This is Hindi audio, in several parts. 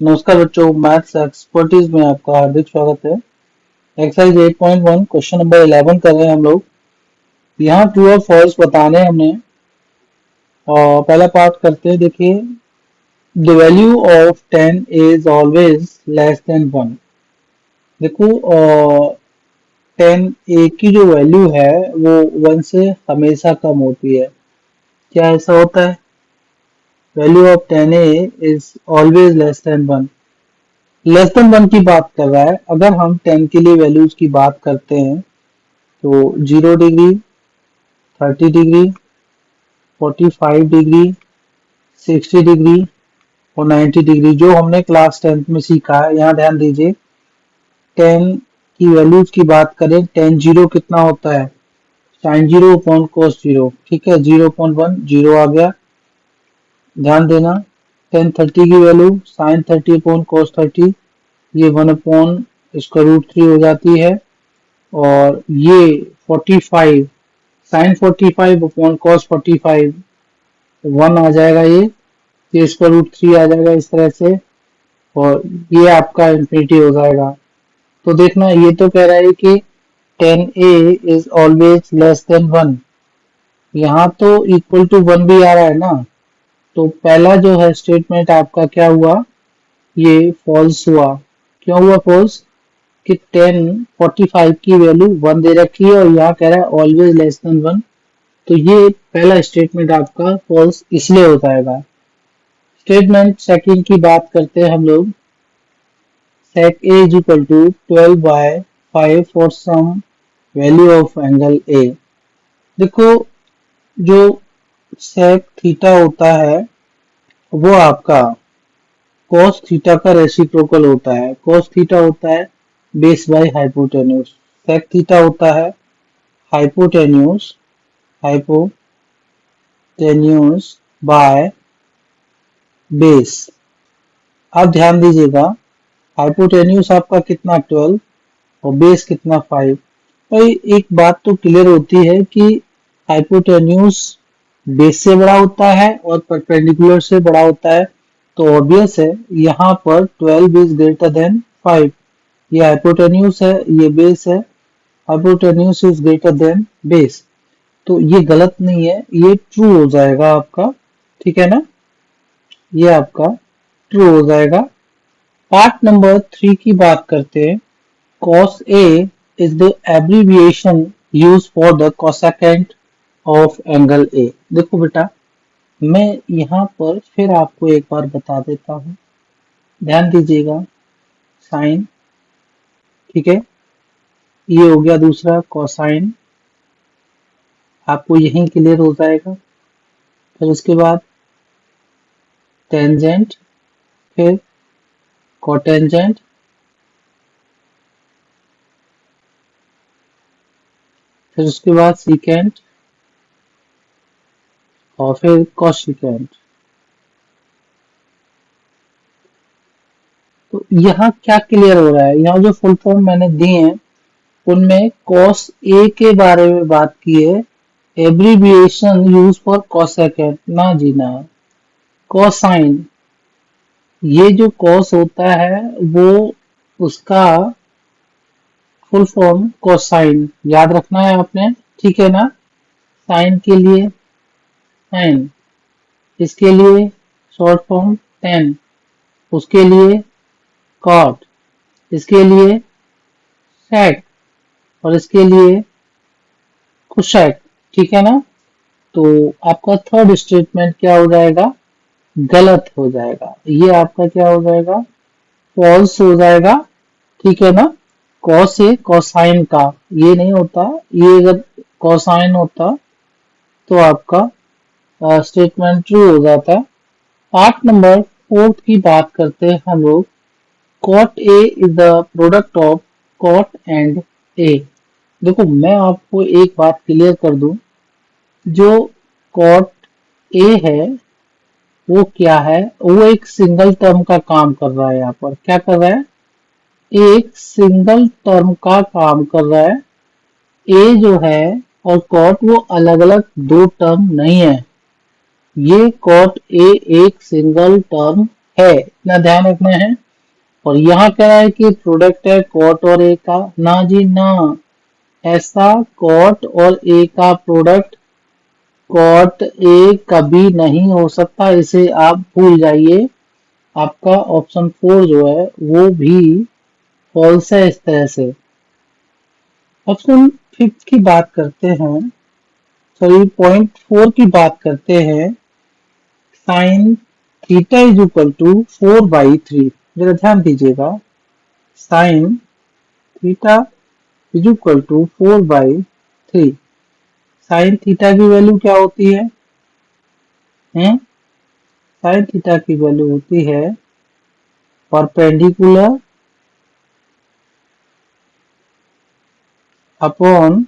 नमस्कार बच्चों, मैथ्स एक्सपर्टीज में आपका हार्दिक स्वागत है। एक्सरसाइज 8.1 क्वेश्चन नंबर 11 कर रहे हैं हम लोग। यहाँ ट्रू और फॉल्स बताने हैं हमने। और पहला पार्ट करते हैं। देखिए, the value of 10 is always less than 1। देखो, 10 ए की जो वैल्यू है वो 1 से हमेशा कम होती है। क्या ऐसा होता है? Value of 10 A is always less than 1। Less than 1 की बात कर रहा है। अगर हम 10 के लिए वैल्यूज की बात करते हैं तो 0 डिग्री, 30 डिग्री, 45 डिग्री, 60 डिग्री और 90 डिग्री, जो हमने क्लास 10th में सीखा है। यहाँ ध्यान दीजिए, 10 की वैल्यूज की बात करें, 10 जीरो कितना होता है? Sine zero upon cos zero. ठीक है, 0.1 जीरो आ गया। ध्यान देना, 10 30 की वैल्यू साइन 30 अपॉन कोस 30, ये 1 अपॉन इसका रूट 3 हो जाती है। और ये 45 साइन 45 अपॉन कॉस 45 1 आ जाएगा। ये इसका रूट 3 आ जाएगा इस तरह से, और ये आपका इंफिनिटी हो जाएगा। तो देखना, ये तो कह रहा है कि 10a is always less than 1। यहाँ तो इक्वल टू 1 भी आ रहा है ना, तो पहला जो है स्टेटमेंट आपका क्या हुआ? ये फॉल्स हुआ। क्यों हुआ फॉल्स? कि 10 45 की वैल्यू 1 दे रखी है और यहाँ कह रहा है ऑलवेज लेस देन 1। तो ये पहला स्टेटमेंट आपका फॉल्स इसलिए हो जाएगा। स्टेटमेंट सेकंड की बात करते हैं हम लोग। sec a is equal to 12 by 5 for some value of angle a। देखो, जो sec थीटा होता है वो आपका cos थीटा का रेसिप्रोकल होता है। cos थीटा होता है base by hypotenuse. sec theta होता है हाइपोटेन्यूज बाय बेस। अब ध्यान दीजिएगा, हाइपोटेन्यूज आपका कितना 12 और बेस कितना 5। भाई एक बात तो क्लियर होती है कि हाइपोटेन्यूज बेस से बड़ा होता है और परपेंडिकुलर से बड़ा होता है। तो ऑब्वियस है यहाँ पर 12 इज ग्रेटर देन 5। ये हाइपोटेन्यूज है, ये बेस है। Hypotenuse is greater than base, तो ये गलत नहीं है, ये ट्रू हो जाएगा आपका। ठीक है ना, ये आपका ट्रू हो जाएगा। पार्ट नंबर 3 की बात करते हैं। cos A is the abbreviation used for the cosecant of angle A। देखो बेटा, मैं यहाँ पर फिर आपको एक बार बता देता हूँ, ध्यान दीजिएगा। साइन, ठीक है, ये हो गया दूसरा कोसाइन, आपको यहीं क्लियर हो जाएगा। फिर उसके बाद टेंजेंट, फिर कोटेंजेंट, फिर उसके बाद सीकेंट और फिर कोसिकेंट। तो यहाँ क्या क्लियर हो रहा है? यहाँ जो फुल फॉर्म मैंने दिए हैं उनमें cos A के बारे में बात की है, एब्रीविएशन यूज फॉर कोसेकेंट ना जी ना। कोसाइन, ये जो cos होता है वो उसका फुल फॉर्म कोसाइन याद रखना है आपने। ठीक है ना, साइन के लिए साइन, इसके लिए शॉर्ट फॉर्म टेन, उसके लिए कॉट, इसके लिए सेक और इसके लिए कुशेक। ठीक है ना, तो आपका थर्ड स्टेटमेंट क्या हो जाएगा? गलत हो जाएगा। ये आपका क्या हो जाएगा? फॉल्स हो जाएगा। ठीक है ना, कॉस से कोसाइन का ये नहीं होता, ये अगर कोसाइन होता तो आपका स्टेटमेंट ट्रू हो जाता। पार्ट नंबर 4 की बात करते हैं हम लोग। cot A is the product of cot and A। देखो, मैं आपको एक बात क्लियर कर दूं, जो cot A है वो क्या है? वो एक सिंगल टर्म का काम कर रहा है। यहाँ पर क्या कर रहा है? एक सिंगल टर्म का काम कर रहा है। ए जो है और कॉट वो अलग अलग दो टर्म नहीं है। ये कॉट ए एक सिंगल टर्म है, इतना ध्यान रखना है। और यहाँ कह रहा है कि प्रोडक्ट है कॉट और ए का, ना जी ना, ऐसा कॉट और ए का प्रोडक्ट कॉट ए कभी नहीं हो सकता, इसे आप भूल जाइए। आपका ऑप्शन 4 जो है वो भी फॉल्स है इस तरह से। ऑप्शन 5 की बात करते हैं, सॉरी पॉइंट 4 की बात करते हैं। Sine theta is equal to 4/3, जरा ध्यान दीजिएगा। Sine theta is equal to 4/3। Sine theta की वैल्यू क्या होती है? साइन थीटा की वैल्यू होती है परपेंडिकुलर अपॉन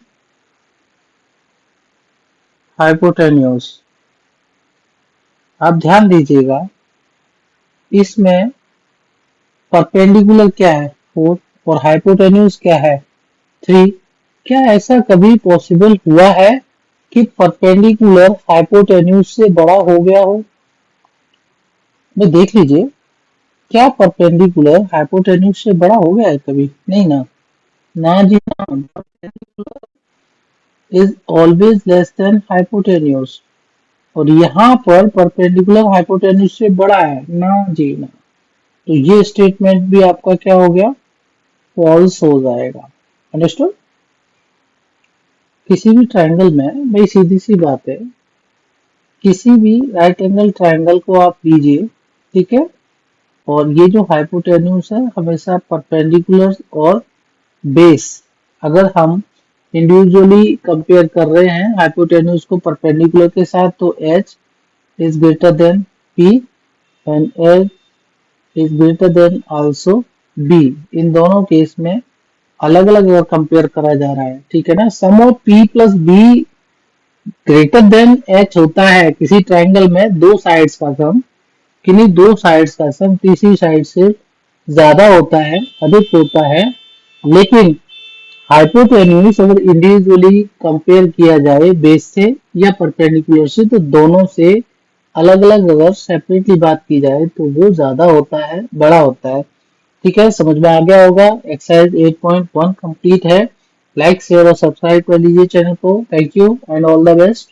हाइपोटेन्यूज। आप ध्यान दीजिएगा, इसमें परपेंडिकुलर क्या है 4 और हाइपोटेन्यूज क्या है 3। क्या ऐसा कभी पॉसिबल हुआ है कि परपेंडिकुलर हाइपोटेन्यूज से बड़ा हो गया हो? मैं देख लीजिए, क्या परपेंडिकुलर हाइपोटेन्यूज से बड़ा हो गया है कभी? नहीं ना, ना जी ना, is always less than hypotenuse. और यहाँ पर परपेंडिकुलर हाइपोटेन्यूज से बड़ा है, ना जी ना। तो ये स्टेटमेंट भी आपका क्या हो गया? फॉल्स हो जाएगा। अंडरस्टूड? किसी भी ट्रायंगल में भाई सीधी सी बात है, किसी भी राइट एंगल ट्रायंगल को आप लीजिए, ठीक है, और ये जो हाइपोटेन्यूज है हमेशा परपेंडिकुलर और बेस, अगर हम इंडिविजुअली कंपेयर कर रहे हैं हाइपोटेन्यूज को परपेंडिकुलर के साथ, तो h is greater than p and l is greater than also b। इन दोनों केस में अलग अलग अगर कंपेयर करा जा रहा है, ठीक है ना, sum of p plus b greater than h होता है किसी ट्रायंगल में, दो साइड्स का सम, किन्हीं दो साइड्स का सम तीसरी साइड से ज्यादा होता है, अधिक होता है। लेकिन हाइपोटेन्यूज अगर इंडिविजुअली कंपेयर किया जाए बेस से या परपेंडिकुलर से, तो दोनों से अलग अलग अगर सेपरेटली बात की जाए तो वो ज्यादा होता है, बड़ा होता है। ठीक है, समझ में आ गया होगा। एक्सरसाइज 8.1 कंप्लीट है। लाइक शेयर और सब्सक्राइब कर लीजिए चैनल को। Thank you and all the best.